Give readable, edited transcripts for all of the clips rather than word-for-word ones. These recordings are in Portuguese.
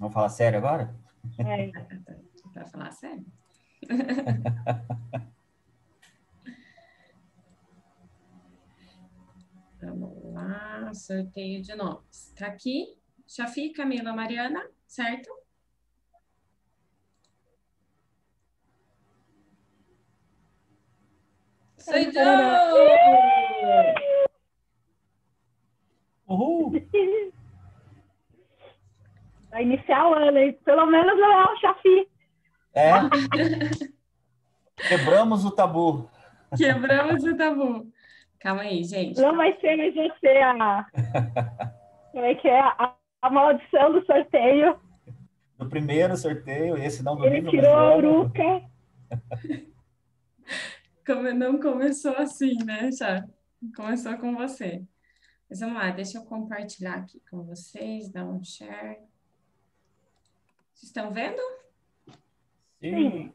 Vamos falar sério agora? É. Para falar sério. Vamos lá, sorteio de nomes. Tá aqui, Chafi, Camila, Mariana, certo? Sou eu! Uhul! Vai iniciar o ano, hein? Pelo menos não é o Chafi. É, quebramos o tabu. Quebramos o tabu. Calma aí, gente. Não vai ser mais você como é que é? A maldição do sorteio. Do primeiro sorteio, esse não do Ele livro, mas tirou do a ano. Uruca. Não começou assim, né, Chá? Começou com você. Mas vamos lá, deixa eu compartilhar aqui com vocês, dar um share. Vocês estão vendo? Sim.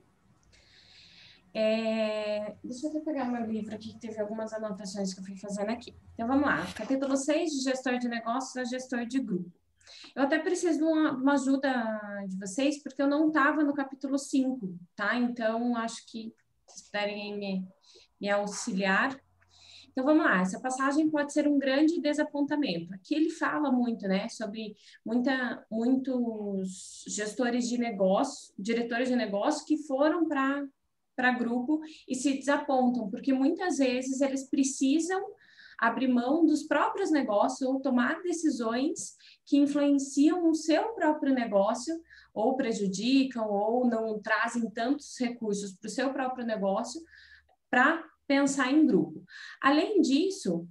Deixa eu até pegar meu livro aqui, que teve algumas anotações que eu fui fazendo aqui. Então, vamos lá. Capítulo 6, de gestor de negócios a gestor de grupo. Eu até preciso de uma ajuda de vocês, porque eu não estava no capítulo 5, tá? Então, acho que vocês puderem me auxiliar. Então, vamos lá. Essa passagem pode ser um grande desapontamento. Aqui ele fala muito, né, sobre muitos gestores de negócio, diretores de negócio que foram para grupo e se desapontam, porque muitas vezes eles precisam abrir mão dos próprios negócios ou tomar decisões que influenciam o seu próprio negócio ou prejudicam ou não trazem tantos recursos para o seu próprio negócio para pensar em grupo. Além disso,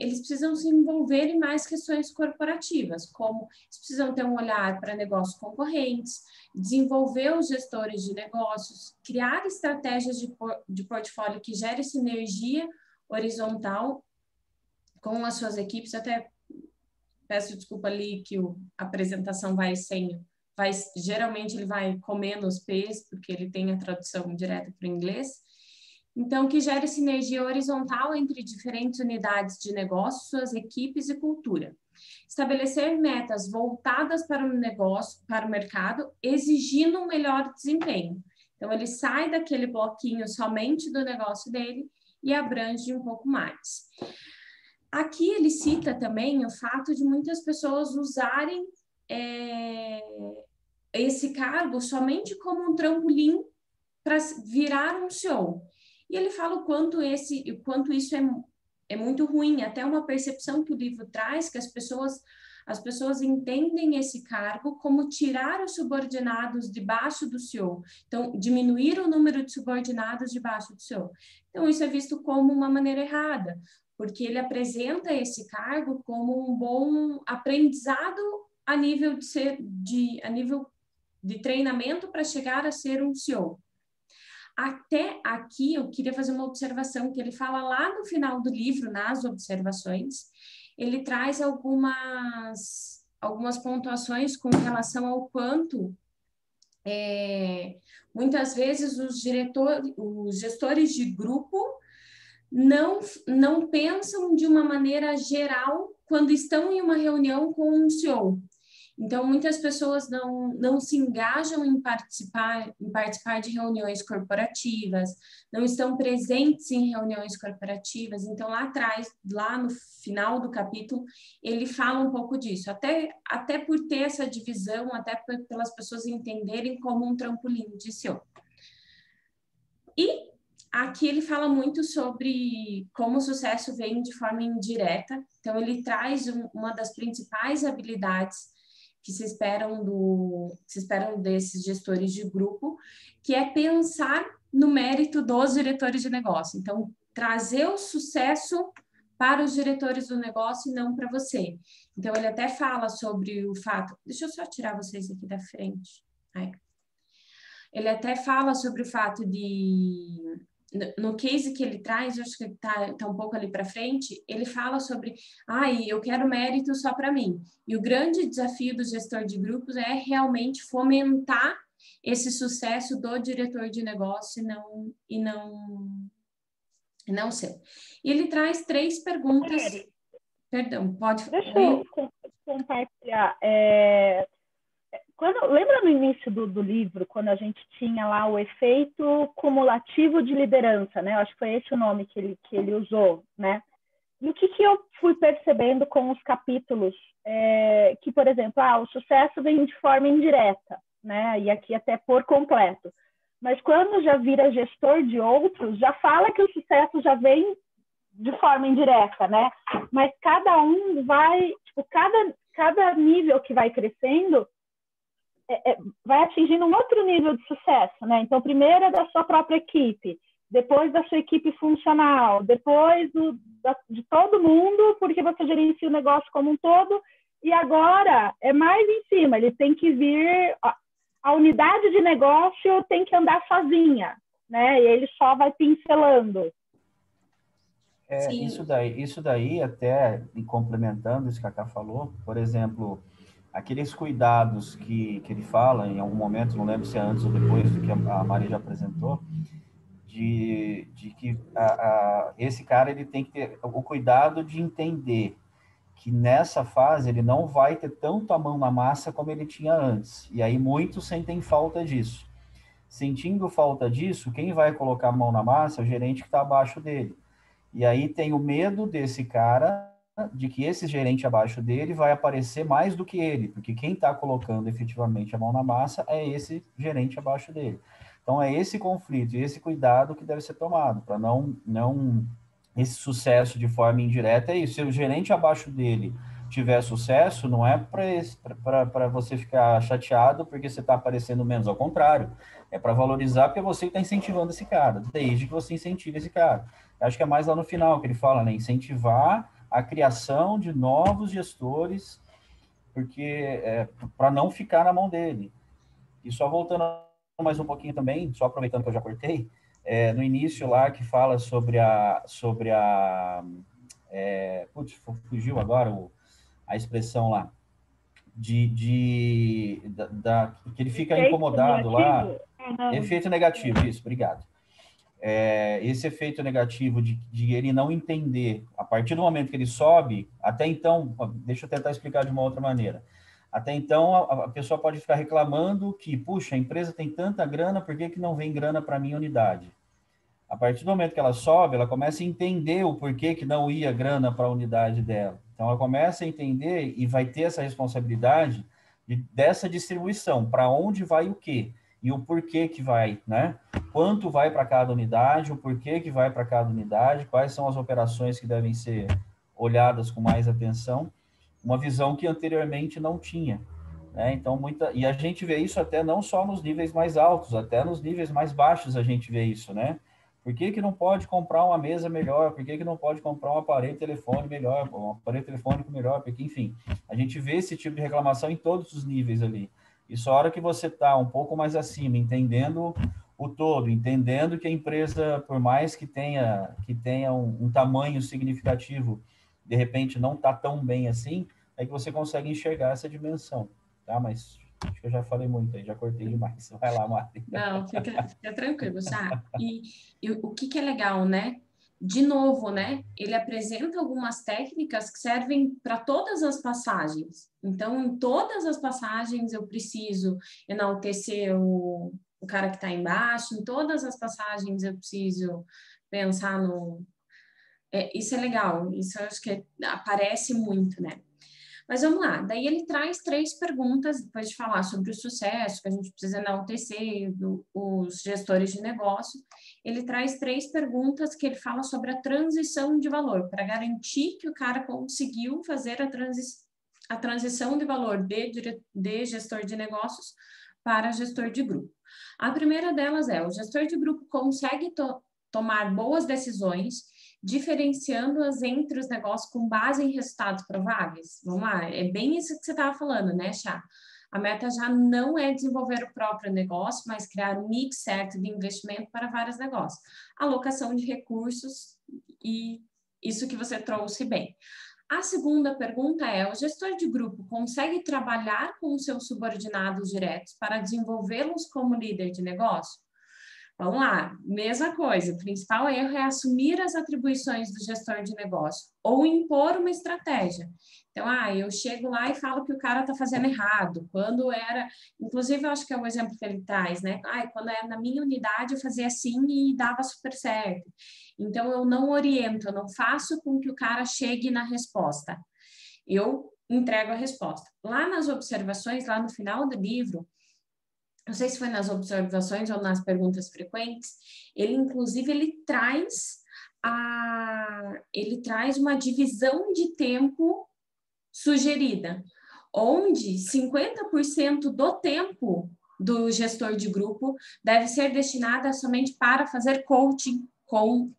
eles precisam se envolver em mais questões corporativas, como eles precisam ter um olhar para negócios concorrentes, desenvolver os gestores de negócios, criar estratégias de portfólio que gerem sinergia horizontal com as suas equipes. Até peço desculpa ali que a apresentação geralmente ele vai com menos P's, porque ele tem a tradução direta para o inglês. Então, que gere sinergia horizontal entre diferentes unidades de negócio, suas equipes e cultura. Estabelecer metas voltadas para o negócio, para o mercado, exigindo um melhor desempenho. Então, ele sai daquele bloquinho somente do negócio dele e abrange um pouco mais. Aqui ele cita também o fato de muitas pessoas usarem esse cargo somente como um trampolim para virar um CEO. E ele fala o quanto isso é muito ruim, até uma percepção que o livro traz, que as pessoas entendem esse cargo como tirar os subordinados debaixo do CEO. Então, diminuir o número de subordinados debaixo do CEO. Então, isso é visto como uma maneira errada, porque ele apresenta esse cargo como um bom aprendizado a nível de treinamento para chegar a ser um CEO. Até aqui, eu queria fazer uma observação que ele fala lá no final do livro, nas observações, ele traz algumas pontuações com relação ao quanto muitas vezes os gestores de grupo não pensam de uma maneira geral quando estão em uma reunião com um CEO. Então, muitas pessoas não se engajam em participar de reuniões corporativas, não estão presentes em reuniões corporativas. Então, lá atrás, lá no final do capítulo, ele fala um pouco disso, até por ter essa divisão, até pelas pessoas entenderem como um trampolim de CEO. E aqui ele fala muito sobre como o sucesso vem de forma indireta. Então, ele traz uma das principais habilidades que se esperam desses gestores de grupo, que é pensar no mérito dos diretores de negócio. Então, trazer o sucesso para os diretores do negócio e não para você. Então, ele até fala sobre o fato... Deixa eu só tirar vocês aqui da frente. Ele até fala sobre o fato de... No case que ele traz, eu acho que está um pouco ali para frente, ele fala sobre, eu quero mérito só para mim. E o grande desafio do gestor de grupos é realmente fomentar esse sucesso do diretor de negócio e não seu. E ele traz 3 perguntas. Perdão, pode... Deixa eu compartilhar. Lembra no início do livro, quando a gente tinha lá o efeito cumulativo de liderança, né? Eu acho que foi esse o nome que ele usou, né? E o que eu fui percebendo com os capítulos, que, por exemplo, o sucesso vem de forma indireta, né? E aqui até por completo. Mas quando já vira gestor de outros, já fala que o sucesso já vem de forma indireta, né? Mas cada um vai, tipo, cada nível que vai crescendo vai atingindo um outro nível de sucesso, né? Então, primeiro é da sua própria equipe, depois da sua equipe funcional, depois de todo mundo, porque você gerencia o negócio como um todo, e agora é mais em cima, ele tem que vir, a unidade de negócio tem que andar sozinha, né? E ele só vai pincelando. Isso daí, até e complementando isso que a Cacá falou, por exemplo, aqueles cuidados que ele fala em algum momento, não lembro se é antes ou depois do que a Maria já apresentou, de que esse cara ele tem que ter o cuidado de entender que nessa fase ele não vai ter tanto a mão na massa como ele tinha antes. E aí muitos sentem falta disso. Sentindo falta disso, quem vai colocar a mão na massa é o gerente que está abaixo dele. E aí tem o medo desse cara de que esse gerente abaixo dele vai aparecer mais do que ele, porque quem está colocando efetivamente a mão na massa é esse gerente abaixo dele. Então é esse conflito e esse cuidado que deve ser tomado, para não esse sucesso de forma indireta é isso. Se o gerente abaixo dele tiver sucesso, não é para você ficar chateado porque você está aparecendo menos, ao contrário, é para valorizar porque você está incentivando esse cara, desde que você incentive esse cara. Acho que é mais lá no final que ele fala, né? Incentivar a criação de novos gestores, porque para não ficar na mão dele. E só voltando mais um pouquinho também, só aproveitando que eu já cortei, no início lá que fala sobre putz, fugiu agora a expressão lá, que ele fica Efeito incomodado negativo? lá. Efeito negativo, isso, obrigado. Esse efeito negativo de ele não entender, a partir do momento que ele sobe, até então, deixa eu tentar explicar de uma outra maneira. Até então, a pessoa pode ficar reclamando que, puxa, a empresa tem tanta grana, por que não vem grana para a minha unidade? A partir do momento que ela sobe, ela começa a entender o porquê que não ia grana para a unidade dela. Então, ela começa a entender e vai ter essa responsabilidade dessa distribuição, para onde vai o quê e o porquê que vai, né? Quanto vai para cada unidade, o porquê que vai para cada unidade, quais são as operações que devem ser olhadas com mais atenção, uma visão que anteriormente não tinha. Né? Então, e a gente vê isso até não só nos níveis mais altos, até nos níveis mais baixos a gente vê isso, né? Por que não pode comprar uma mesa melhor? Por que não pode comprar um aparelho telefone melhor, um aparelho telefônico melhor? Porque, enfim, a gente vê esse tipo de reclamação em todos os níveis ali. E só a hora que você está um pouco mais acima, entendendo o todo, entendendo que a empresa, por mais que tenha um tamanho significativo, de repente não está tão bem assim, é que você consegue enxergar essa dimensão, tá? Mas acho que eu já falei muito aí, já cortei demais. Vai lá, Mari. Não, fica tranquilo, tá? E o que é legal, né? De novo, né? Ele apresenta algumas técnicas que servem para todas as passagens. Então, em todas as passagens eu preciso enaltecer o cara que está embaixo, em todas as passagens eu preciso pensar no... isso é legal, isso eu acho que aparece muito, né? Mas vamos lá, daí ele traz 3 perguntas, depois de falar sobre o sucesso, que a gente precisa enaltecer, os gestores de negócio, ele traz 3 perguntas que ele fala sobre a transição de valor, para garantir que o cara conseguiu fazer a transição de valor de gestor de negócios para gestor de grupo. A primeira delas o gestor de grupo consegue tomar boas decisões, diferenciando-as entre os negócios com base em resultados prováveis? Vamos lá, é bem isso que você estava falando, né, Chá? A meta já não é desenvolver o próprio negócio, mas criar um mix certo de investimento para vários negócios. Alocação de recursos e isso que você trouxe bem. A segunda pergunta o gestor de grupo consegue trabalhar com os seus subordinados diretos para desenvolvê-los como líder de negócio? Vamos lá, mesma coisa. O principal erro é assumir as atribuições do gestor de negócio ou impor uma estratégia. Então, eu chego lá e falo que o cara está fazendo errado. Quando era, inclusive, eu acho que é o exemplo que ele traz, né? Quando era na minha unidade eu fazia assim e dava super certo. Então, eu não oriento, eu não faço com que o cara chegue na resposta. Eu entrego a resposta. Lá nas observações, lá no final do livro, não sei se foi nas observações ou nas perguntas frequentes, ele traz uma divisão de tempo sugerida, onde 50% do tempo do gestor de grupo deve ser destinado somente para fazer coaching com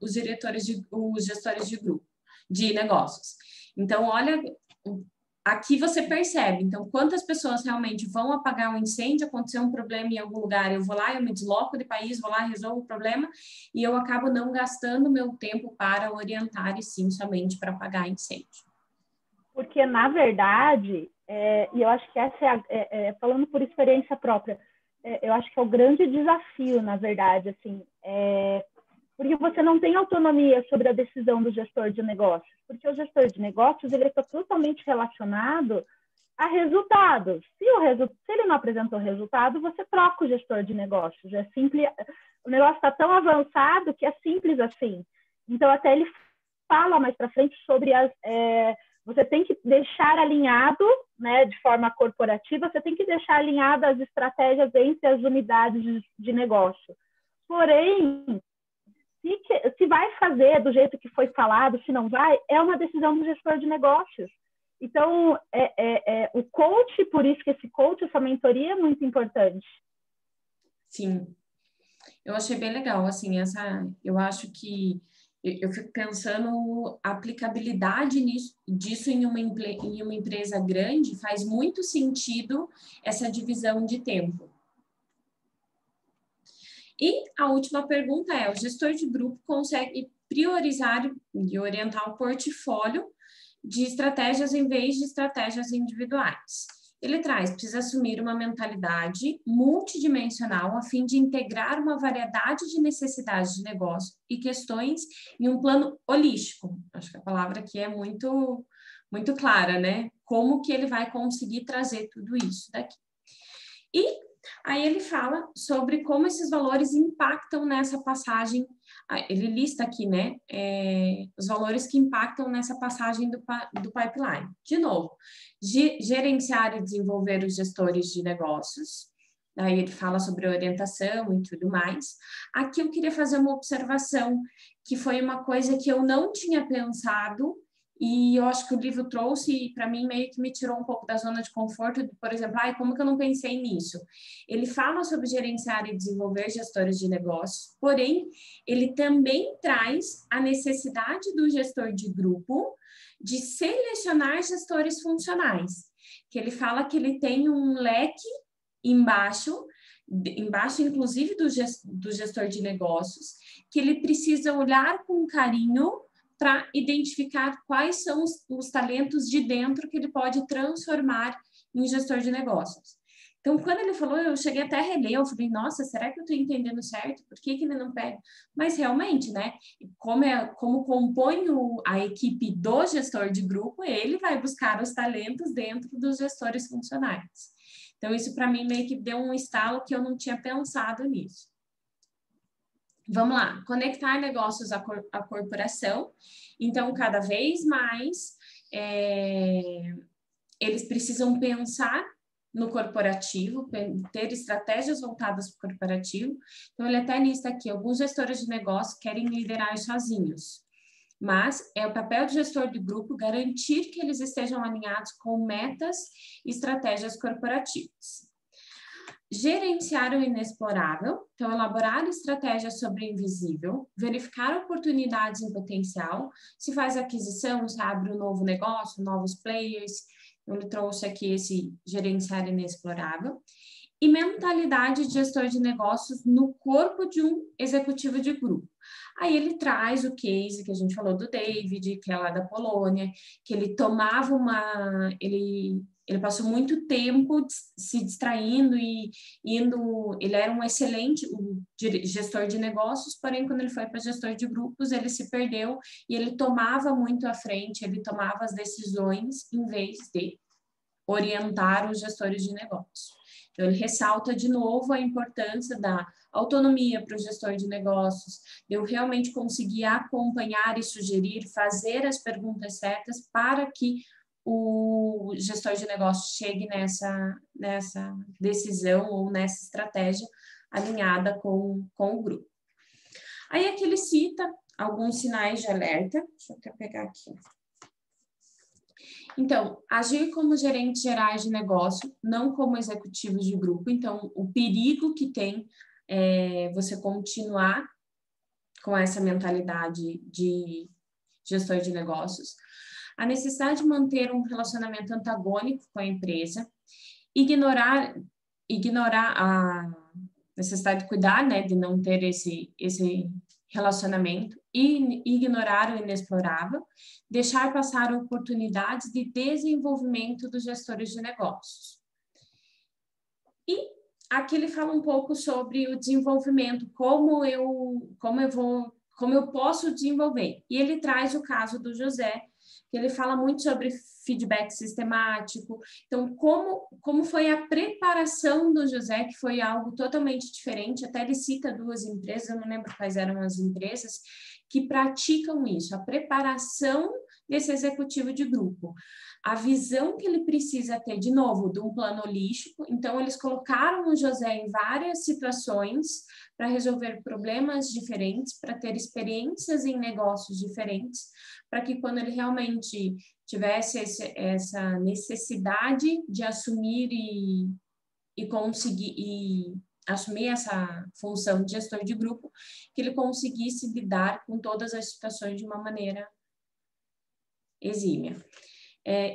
os gestores de grupo, de negócios. Então, olha, aqui você percebe, então, quantas pessoas realmente vão apagar um incêndio, aconteceu um problema em algum lugar, eu vou lá, eu me desloco de país, vou lá, resolvo o problema, e eu acabo não gastando meu tempo para orientar, e sim, somente para apagar incêndio. Porque, na verdade, e eu acho que essa falando por experiência própria, eu acho que é o grande desafio, na verdade, assim, porque você não tem autonomia sobre a decisão do gestor de negócios, porque o gestor de negócios ele está totalmente relacionado a resultados. Se ele não apresentou resultado, você troca o gestor de negócios. É simples, o negócio está tão avançado que é simples assim. Então, até ele fala mais para frente sobre você tem que deixar alinhado, né, de forma corporativa, você tem que deixar alinhadas as estratégias entre as unidades de negócio. Porém, se vai fazer do jeito que foi falado, se não vai, é uma decisão do gestor de negócios. Então, o coach, por isso que esse coach, essa mentoria é muito importante. Sim, eu achei bem legal, assim, eu acho que eu fico pensando a aplicabilidade disso em uma empresa grande, faz muito sentido essa divisão de tempo. E a última pergunta é, o gestor de grupo consegue priorizar e orientar o portfólio de estratégias em vez de estratégias individuais. Ele precisa assumir uma mentalidade multidimensional a fim de integrar uma variedade de necessidades de negócio e questões em um plano holístico. Acho que a palavra aqui é muito, muito clara, né? Como que ele vai conseguir trazer tudo isso daqui. E aí ele fala sobre como esses valores impactam nessa passagem, ele lista aqui, né, os valores que impactam nessa passagem do pipeline. De novo, gerenciar e desenvolver os gestores de negócios, aí ele fala sobre orientação e tudo mais. Aqui eu queria fazer uma observação, que foi uma coisa que eu não tinha pensado, e eu acho que o livro trouxe, para mim, meio que me tirou um pouco da zona de conforto, por exemplo, como que eu não pensei nisso? Ele fala sobre gerenciar e desenvolver gestores de negócios, porém, ele também traz a necessidade do gestor de grupo de selecionar gestores funcionais, que ele fala que ele tem um leque embaixo inclusive do gestor de negócios, que ele precisa olhar com carinho para identificar quais são os talentos de dentro que ele pode transformar em gestor de negócios. Então, quando ele falou, eu cheguei até a reler, eu falei, nossa, será que eu estou entendendo certo? Por que ele não pega? Mas realmente, né, como compõe a equipe do gestor de grupo, ele vai buscar os talentos dentro dos gestores funcionais. Então, isso para mim meio que deu um estalo que eu não tinha pensado nisso. Vamos lá, conectar negócios à corporação. Então, cada vez mais, eles precisam pensar no corporativo, ter estratégias voltadas para o corporativo. Então, ele até lista aqui, alguns gestores de negócio querem liderar sozinhos, mas é o papel do gestor de grupo garantir que eles estejam alinhados com metas e estratégias corporativas. Gerenciar o inexplorável, então elaborar estratégias sobre o invisível, verificar oportunidades em potencial, se faz aquisição, se abre um novo negócio, novos players, ele trouxe aqui esse gerenciar inexplorável, e mentalidade de gestor de negócios no corpo de um executivo de grupo. Aí ele traz o case que a gente falou do David, que é lá da Polônia, que ele tomava ele Ele passou muito tempo se distraindo e indo. Ele era um excelente gestor de negócios, porém, quando ele foi para gestor de grupos, ele se perdeu e ele tomava muito à frente, ele tomava as decisões em vez de orientar os gestores de negócios. Então, ele ressalta de novo a importância da autonomia para o gestor de negócios, de eu realmente conseguir acompanhar e sugerir, fazer as perguntas certas para que o gestor de negócios chegue nessa decisão ou nessa estratégia alinhada com o grupo. Aí aqui ele cita alguns sinais de alerta, deixa eu até pegar aqui. Então, agir como gerentes gerais de negócio, não como executivos de grupo. Então, o perigo que tem é você continuar com essa mentalidade de gestor de negócios. A necessidade de manter um relacionamento antagônico com a empresa, ignorar a necessidade de cuidar, né, de não ter esse relacionamento e ignorar o inexplorável, deixar passar oportunidades de desenvolvimento dos gestores de negócios. E aqui ele fala um pouco sobre o desenvolvimento, como eu posso desenvolver. E ele traz o caso do José, que ele fala muito sobre feedback sistemático. Então, como foi a preparação do José, que foi algo totalmente diferente, até ele cita 2 empresas, eu não lembro quais eram as empresas, que praticam isso, a preparação desse executivo de grupo. A visão que ele precisa ter, de novo, de um plano holístico. Então, eles colocaram o José em várias situações para resolver problemas diferentes, para ter experiências em negócios diferentes, para que quando ele realmente tivesse essa necessidade de assumir e conseguir assumir essa função de gestor de grupo, que ele conseguisse lidar com todas as situações de uma maneira exímia.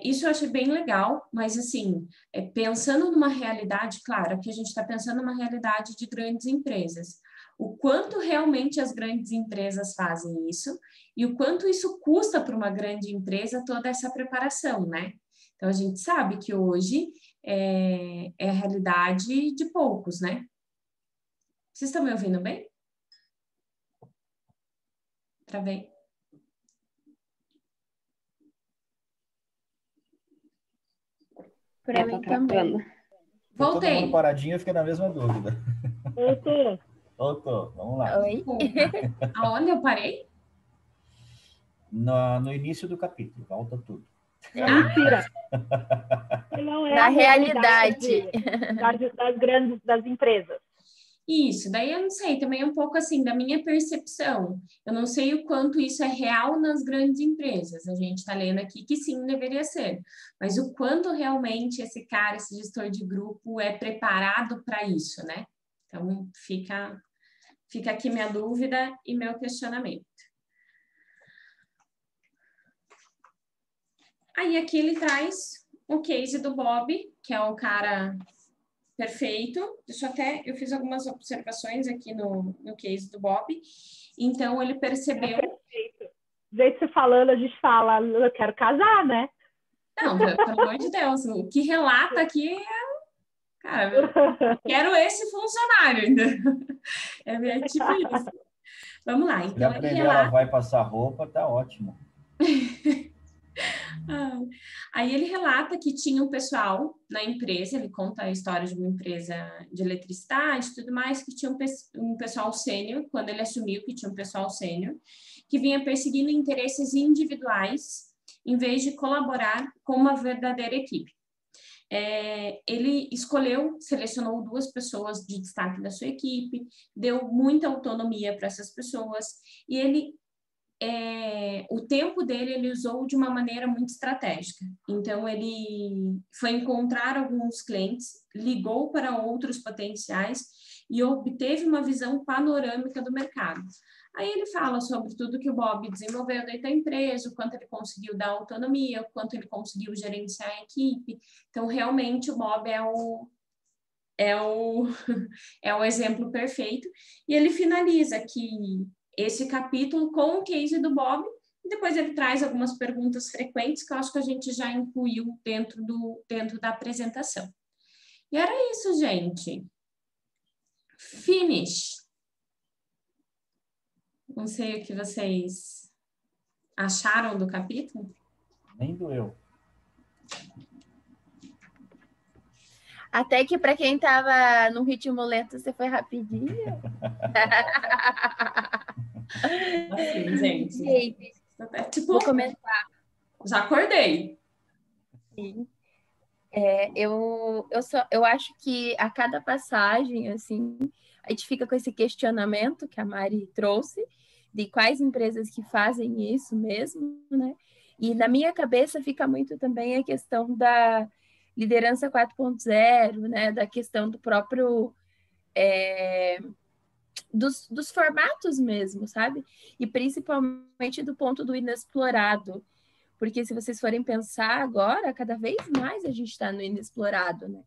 Isso eu achei bem legal, mas assim, pensando numa realidade, claro, aqui a gente está pensando numa realidade de grandes empresas. O quanto realmente as grandes empresas fazem isso e o quanto isso custa para uma grande empresa toda essa preparação, né? Então, a gente sabe que hoje é a realidade de poucos, né? Vocês estão me ouvindo bem? Travei. Para mim também. Voltei. Todo mundo paradinho, eu fiquei na mesma dúvida. Voltou. Voltou, vamos lá. Oi? Aonde eu parei? No início do capítulo, volta tudo. Não, mentira. Não é Na a realidade. das empresas. Isso, daí eu não sei, também é um pouco assim, da minha percepção. Eu não sei o quanto isso é real nas grandes empresas. A gente está lendo aqui que sim, deveria ser. Mas o quanto realmente esse cara, esse gestor de grupo, é preparado para isso, né? Então, fica aqui minha dúvida e meu questionamento. Aí aqui ele traz o case do Bob, que é o cara perfeito. Eu fiz algumas observações aqui no case do Bob. Então, ele percebeu... Perfeito. Do jeito que você falando, a gente fala, eu quero casar, né? Não, pelo amor de Deus, o que relata aqui é... Cara, eu quero esse funcionário ainda. É tipo isso. Vamos lá, então ele aprender a lavar e passar roupa, tá ótimo. Aí ele relata que tinha um pessoal na empresa, ele conta a história de uma empresa de eletricidade e tudo mais, que tinha um pessoal sênior, quando ele assumiu que tinha um pessoal sênior, que vinha perseguindo interesses individuais, em vez de colaborar com uma verdadeira equipe. Ele selecionou 2 pessoas de destaque da sua equipe, deu muita autonomia para essas pessoas, e o tempo dele ele usou de uma maneira muito estratégica. Então, ele foi encontrar alguns clientes, ligou para outros potenciais e obteve uma visão panorâmica do mercado. Aí ele fala sobre tudo que o Bob desenvolveu dentro da empresa, o quanto ele conseguiu dar autonomia, o quanto ele conseguiu gerenciar a equipe. Então, realmente, o Bob é o exemplo perfeito. E ele finaliza que esse capítulo com o case do Bob, E depois ele traz algumas perguntas frequentes que eu acho que a gente já incluiu dentro da apresentação. E era isso, gente. Finish. Não sei o que vocês acharam do capítulo. Nem doeu. Até que para quem estava no ritmo lento, você foi rapidinho. Assim, gente. Gente, Tipo, vou comentar. já acordei. Sim. Eu acho que a cada passagem, assim, a gente fica com esse questionamento que a Mari trouxe, de quais empresas que fazem isso mesmo, né? E na minha cabeça fica muito também a questão da liderança 4.0, né? Da questão do próprio... dos formatos mesmo, sabe? E principalmente do ponto do inexplorado. Porque se vocês forem pensar agora, cada vez mais a gente está no inexplorado, né?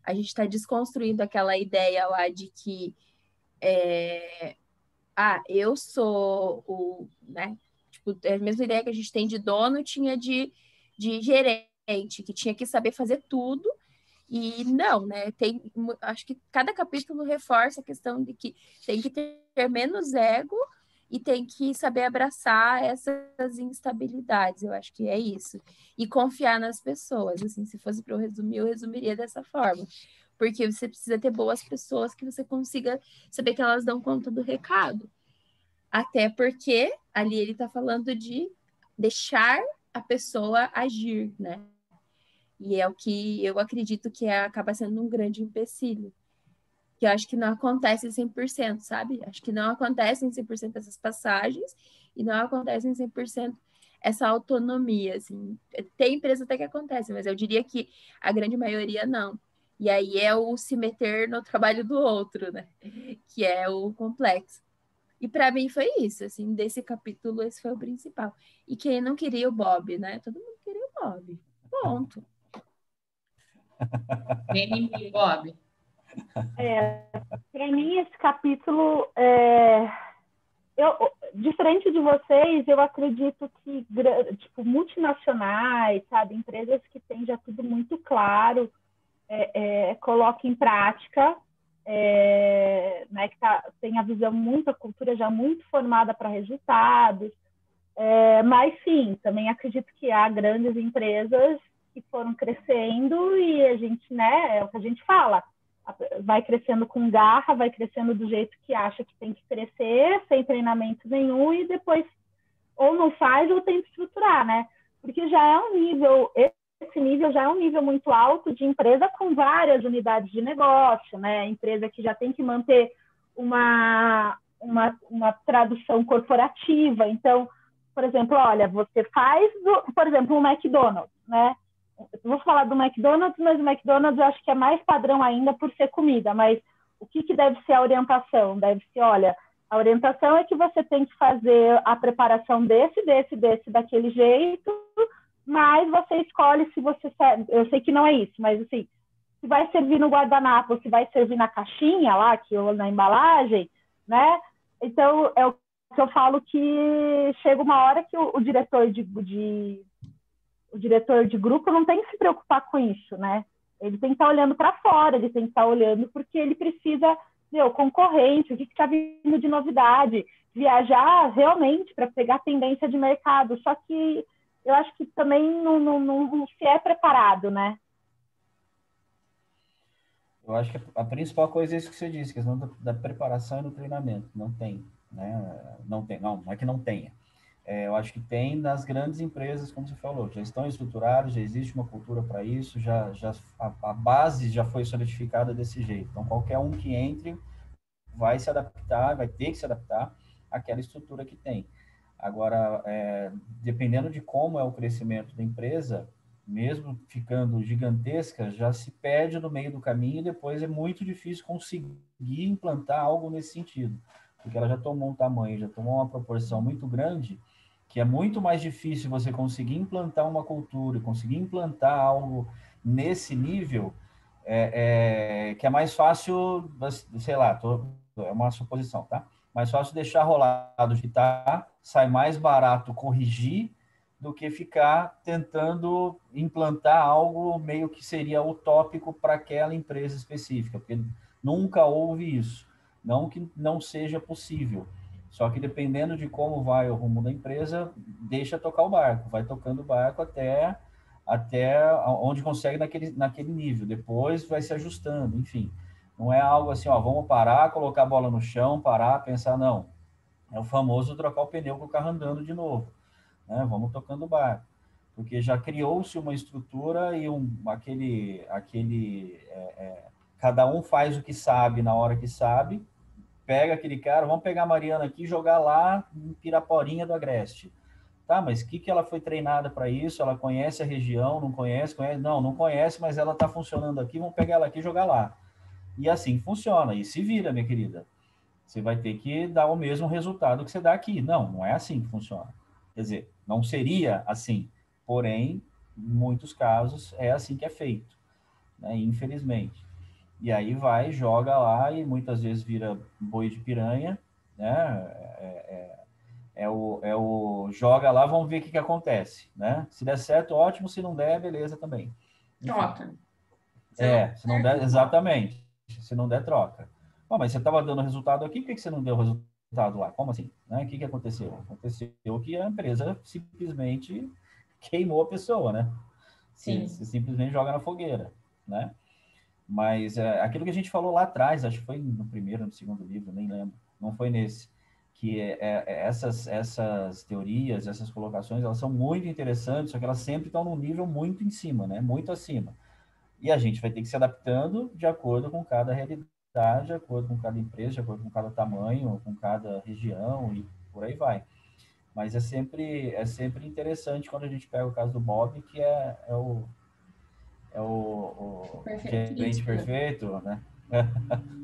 A gente está desconstruindo aquela ideia lá de que eu sou o, né? Tipo, é a mesma ideia que a gente tem de dono, tinha de gerente, que tinha que saber fazer tudo. E não, né? Acho que cada capítulo reforça a questão de que tem que ter menos ego e tem que saber abraçar essas instabilidades. Eu acho que é isso. E confiar nas pessoas. Assim, se fosse para eu resumir, eu resumiria dessa forma. Porque você precisa ter boas pessoas que você consiga saber que elas dão conta do recado. Até porque ali ele está falando de deixar a pessoa agir, né? E é o que eu acredito que acaba sendo um grande empecilho. Que eu acho que não acontece 100%, sabe? Acho que não acontecem 100% essas passagens e não acontecem 100% essa autonomia, assim. Tem empresa até que acontece, mas eu diria que a grande maioria não. E aí é o se meter no trabalho do outro, né? Que é o complexo. E para mim foi isso, assim, desse capítulo esse foi o principal. E quem não queria o Bob, né? Todo mundo queria o Bob. Ponto. Vem em mim, Bob. Para mim, esse capítulo, diferente de vocês, eu acredito que tipo, multinacionais, sabe, empresas que têm já tudo muito claro, coloquem em prática, né, que tem a visão muito, a cultura já muito formada para resultados, mas sim, também acredito que há grandes empresas que foram crescendo e a gente, né, é o que a gente fala, vai crescendo com garra, vai crescendo do jeito que acha que tem que crescer, sem treinamento nenhum, e depois ou não faz ou tem que estruturar, né? Porque já é um nível, esse nível já é um nível muito alto de empresa com várias unidades de negócio, né? Empresa que já tem que manter uma tradução corporativa. Então, por exemplo, olha, você faz, por exemplo, um McDonald's, né? Vou falar do McDonald's, mas o McDonald's eu acho que é mais padrão ainda por ser comida, mas o que deve ser a orientação? Deve ser, olha, a orientação é que você tem que fazer a preparação desse, daquele jeito, mas você escolhe se você... Eu sei que não é isso, mas assim, se vai servir no guardanapo, se vai servir na caixinha lá, na embalagem, né? Então, é o que eu falo que chega uma hora que o diretor o diretor de grupo não tem que se preocupar com isso, né? Ele tem que estar olhando para fora, ele tem que estar olhando porque ele precisa, concorrente, o que está vindo de novidade, viajar realmente para pegar tendência de mercado. Só que eu acho que também não se é preparado, né? Eu acho que a principal coisa é isso que você disse, questão da preparação e do treinamento. Não tem, né? Não é que não tenha. Eu acho que tem nas grandes empresas, como você falou, já estão estruturadas, já existe uma cultura para isso, a base já foi solidificada desse jeito. Então, qualquer um que entre vai se adaptar, vai ter que se adaptar àquela estrutura que tem. Agora, dependendo de como é o crescimento da empresa, mesmo ficando gigantesca, já se perde no meio do caminho e depois é muito difícil conseguir implantar algo nesse sentido, porque ela já tomou um tamanho, já tomou uma proporção muito grande, que é muito mais difícil você conseguir implantar uma cultura, conseguir implantar algo nesse nível, que é mais fácil, sei lá, é uma suposição, tá? Mais fácil deixar rolado de tá, sai mais barato corrigir do que ficar tentando implantar algo meio que seria utópico para aquela empresa específica, porque nunca houve isso. Não que não seja possível, só que dependendo de como vai o rumo da empresa, deixa tocar o barco, vai tocando o barco até onde consegue naquele nível, depois vai se ajustando, enfim. Não é algo assim, ó, vamos parar, colocar a bola no chão, parar, pensar, não. É o famoso trocar o pneu com o carro andando de novo, né? Vamos tocando o barco. Porque já criou-se uma estrutura e cada um faz o que sabe na hora que sabe, pega aquele cara, vamos pegar a Mariana aqui e jogar lá em Piraporinha do Agreste. Tá, mas o que ela foi treinada para isso? Ela conhece a região, não conhece? Conhece? Não, não conhece, mas ela está funcionando aqui, vamos pegar ela aqui e jogar lá. E assim funciona, e se vira, minha querida. Você vai ter que dar o mesmo resultado que você dá aqui. Não, não é assim que funciona. Quer dizer, não seria assim, porém, em muitos casos, é assim que é feito, né? Infelizmente. E aí vai, joga lá e muitas vezes vira boi de piranha, né? Joga lá, vamos ver o que acontece, né? Se der certo, ótimo, se não der, beleza também. Troca. Se não der, exatamente. Se não der, troca. Bom, mas você estava dando resultado aqui, por que você não deu resultado lá? Como assim? Né? O que aconteceu? Aconteceu que a empresa simplesmente queimou a pessoa, né? Sim. Você simplesmente joga na fogueira, né? Mas aquilo que a gente falou lá atrás, acho que foi no primeiro, no segundo livro, nem lembro, não foi nesse, que essas teorias, essas colocações, elas são muito interessantes, só que elas sempre estão num nível muito em cima, né? Muito acima. E a gente vai ter que se adaptando de acordo com cada realidade, de acordo com cada empresa, de acordo com cada tamanho, com cada região e por aí vai. Mas é sempre interessante quando a gente pega o caso do Bob, que é o gerente perfeito, né?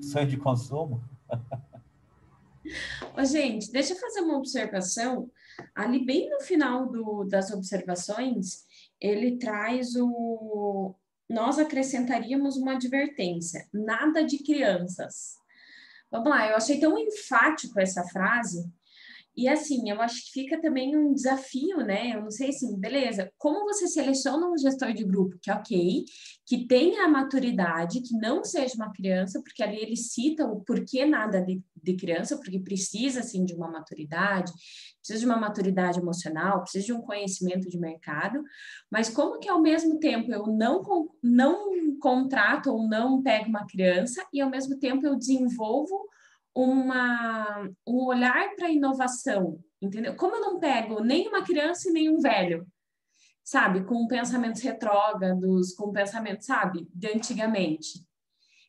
Sonho de consumo. Ô, gente, deixa eu fazer uma observação. Ali, bem no final das observações, ele traz o. Nós acrescentaríamos uma advertência: nada de crianças. Vamos lá, eu achei tão enfático essa frase. E assim, eu acho que fica também um desafio, né? Eu não sei assim, beleza, como você seleciona um gestor de grupo que é ok, que tenha a maturidade, que não seja uma criança, porque ali ele cita o porquê nada de criança, porque precisa assim de uma maturidade, precisa de uma maturidade emocional, precisa de um conhecimento de mercado, mas como que ao mesmo tempo eu não contrato ou não pego uma criança e ao mesmo tempo eu desenvolvo um olhar para a inovação, entendeu? Como eu não pego nem uma criança e nem um velho, sabe? Com pensamentos retrógrados, com pensamentos, sabe? De antigamente.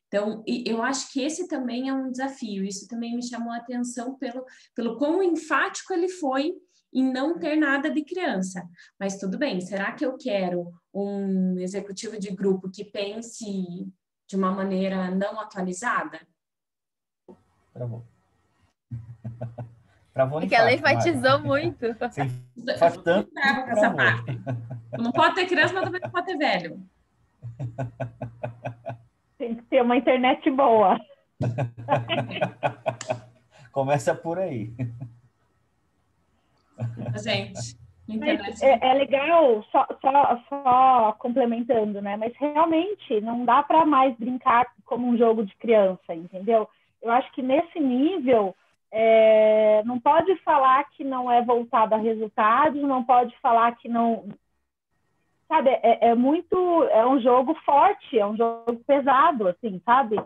Então, eu acho que esse também é um desafio. Isso também me chamou a atenção pelo quão enfático ele foi em não ter nada de criança. Mas tudo bem, será que eu quero um executivo de grupo que pense de uma maneira não atualizada? Travou. Travou é que ela enfatizou muito. Você faz tanto com essa parte. Não pode ter criança, mas também não pode ter velho. Tem que ter uma internet boa. Começa por aí. Gente, internet... é legal, só complementando, né? Mas realmente não dá para mais brincar como um jogo de criança, entendeu? Eu acho que nesse nível não pode falar que não é voltado a resultados, não pode falar que não... Sabe, é um jogo forte, é um jogo pesado, assim, sabe?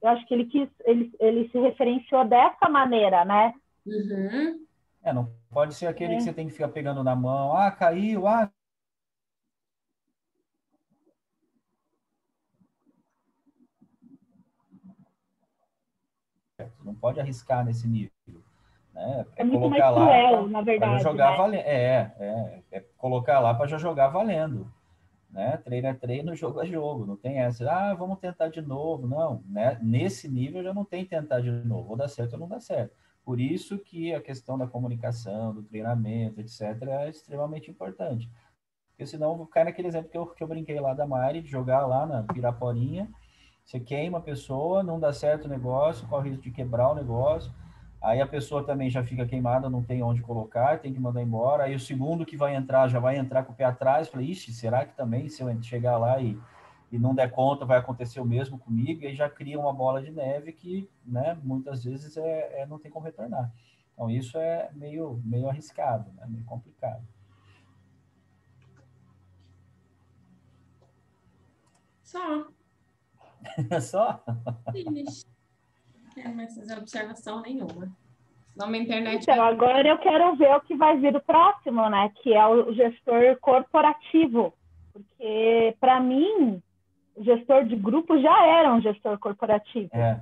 Eu acho que ele se referenciou dessa maneira, né? Uhum. Não pode ser aquele que você tem que ficar pegando na mão, caiu, não pode arriscar nesse nível. Né? É muito mais cruel, na verdade. Jogar valendo. Colocar lá para já jogar valendo. Né? Treino é treino, jogo é jogo. Não tem essa, vamos tentar de novo. Não, né? Nesse nível já não tem tentar de novo. Ou dá certo ou não dá certo. Por isso que a questão da comunicação, do treinamento, etc., é extremamente importante. Porque senão cai naquele exemplo que eu brinquei lá da Mari, de jogar lá na Piraporinha, você queima a pessoa, não dá certo o negócio, corre o risco de quebrar o negócio. Aí a pessoa também já fica queimada, não tem onde colocar, tem que mandar embora. Aí o segundo que vai entrar, já vai entrar com o pé atrás. Falei, ixi, será que também, se eu chegar lá e não der conta, vai acontecer o mesmo comigo? E aí já cria uma bola de neve que, né, muitas vezes não tem como retornar. Então, isso é meio arriscado, né, meio complicado. Só. Só? Finish. Não quero mais fazer observação nenhuma. Senão minha internet Então, vai... agora eu quero ver o que vai vir do próximo, né? Que é o gestor corporativo. Porque, para mim, o gestor de grupo já era um gestor corporativo. É.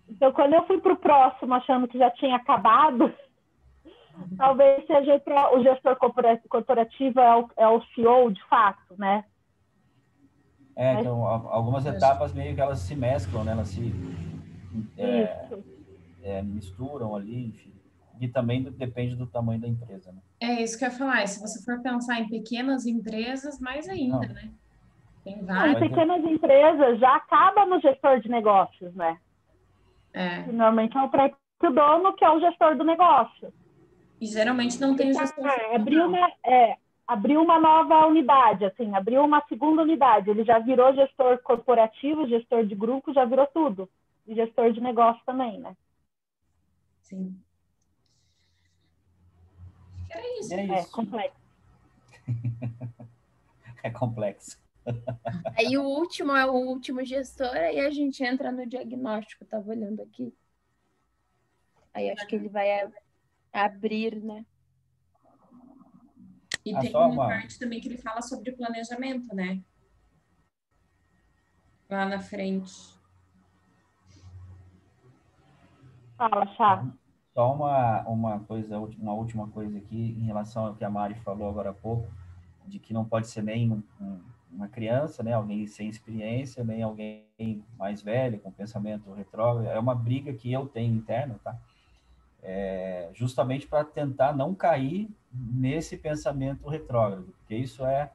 Então, quando eu fui para o próximo, achando que já tinha acabado, talvez seja o gestor corporativo é o CEO, de fato, né? Então, algumas etapas meio que elas se mesclam, né? Elas se Isso. misturam ali, enfim. E também depende do tamanho da empresa, né? É isso que eu ia falar. E se você for pensar em pequenas empresas, mais ainda, Não. né? Tem Não, em várias. pequenas empresas já acaba no gestor de negócios, né? Que normalmente é o próprio dono que é o gestor do negócio. E geralmente não tem gestor funcional. Abriu uma nova unidade, assim, abriu uma segunda unidade. Ele já virou gestor corporativo, gestor de grupo, já virou tudo. E gestor de negócio também, né? Sim. Era isso. E é É isso. complexo. É complexo. Aí o último é o último gestor, aí a gente entra no diagnóstico, tava olhando aqui. Aí acho que ele vai abrir, né? E tem Só uma uma... parte também que ele fala sobre planejamento, né? Lá na frente. Fala, Chá. Só uma última coisa aqui em relação ao que a Mari falou agora há pouco, de que não pode ser nem uma criança, né, alguém sem experiência, nem alguém mais velho, com pensamento retrógrado. É uma briga que eu tenho interna, tá? Justamente para tentar não cair nesse pensamento retrógrado, porque isso é...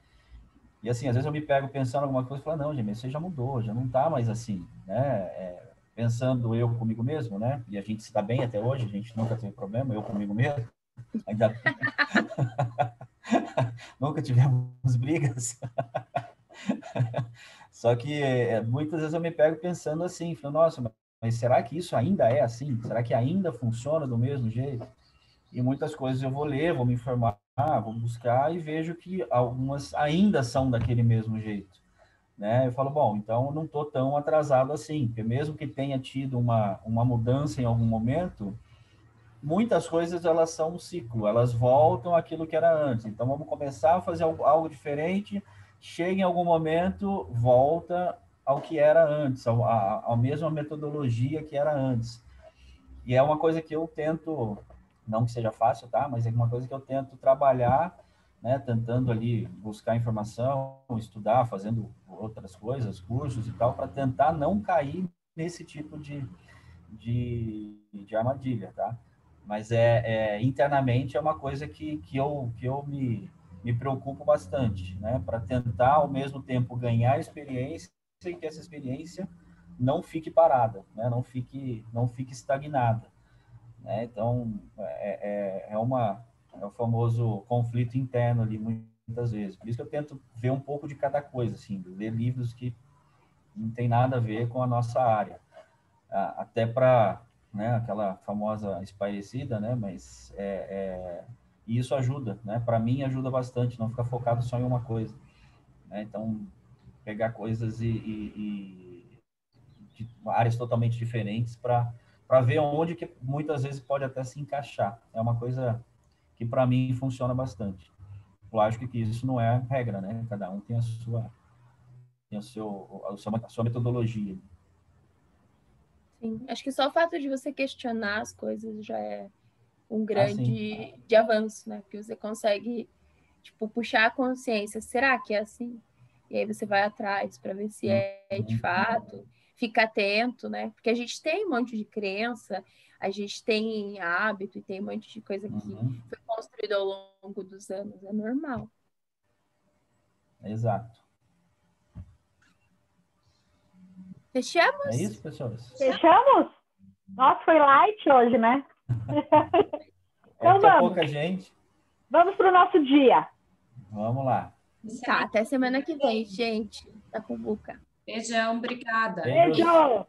E assim, às vezes eu me pego pensando alguma coisa e falo, não, gente, você já mudou, já não tá mais assim, né? Pensando eu comigo mesmo, né? E a gente se dá bem até hoje, a gente nunca teve problema, eu comigo mesmo, ainda nunca tivemos brigas. Só que muitas vezes eu me pego pensando assim, falando, nossa, mas será que isso ainda é assim? Será que ainda funciona do mesmo jeito? E muitas coisas eu vou ler, vou me informar, vou buscar e vejo que algumas ainda são daquele mesmo jeito, né? Eu falo, bom, então eu não estou tão atrasado assim, porque mesmo que tenha tido uma mudança em algum momento, muitas coisas elas são um ciclo, elas voltam àquilo que era antes. Então vamos começar a fazer algo diferente, chega em algum momento, volta ao que era antes, à mesma metodologia que era antes. E é uma coisa que eu tento, não que seja fácil, tá? Mas é uma coisa que eu tento trabalhar, né? Tentando ali buscar informação, estudar, fazendo outras coisas, cursos e tal, para tentar não cair nesse tipo de armadilha, tá? Mas internamente é uma coisa que eu me preocupo bastante, né? Para tentar, ao mesmo tempo, ganhar experiência e que essa experiência não fique parada, né? Não fique estagnada, né? Então, é o famoso conflito interno ali, muitas vezes. Por isso que eu tento ver um pouco de cada coisa, assim, ler livros que não tem nada a ver com a nossa área. Até para, né, aquela famosa espairecida, né? Mas e isso ajuda, né? Para mim ajuda bastante, não ficar focado só em uma coisa, né? Então, pegar coisas de áreas totalmente diferentes para ver onde que muitas vezes pode até se encaixar. É uma coisa que para mim funciona bastante. Lógico que isso não é regra, né? Cada um tem a sua metodologia. Sim. Acho que só o fato de você questionar as coisas já é um Sim. grande de avanço, né? Porque você consegue, tipo, puxar a consciência. Será que é assim? E aí você vai atrás para ver se é de fato. Fica atento, né? Porque a gente tem um monte de crença, a gente tem hábito e tem um monte de coisa que foi construída ao longo dos anos. É normal. Exato. Fechamos? É isso, pessoas? Fechamos? Nossa, foi light hoje, né? Então Tá vamos. pouca gente. Vamos para o nosso dia. Vamos lá. Tá, até semana que vem, gente. Tá com o Buca. Beijão, obrigada. Beijos. Beijo!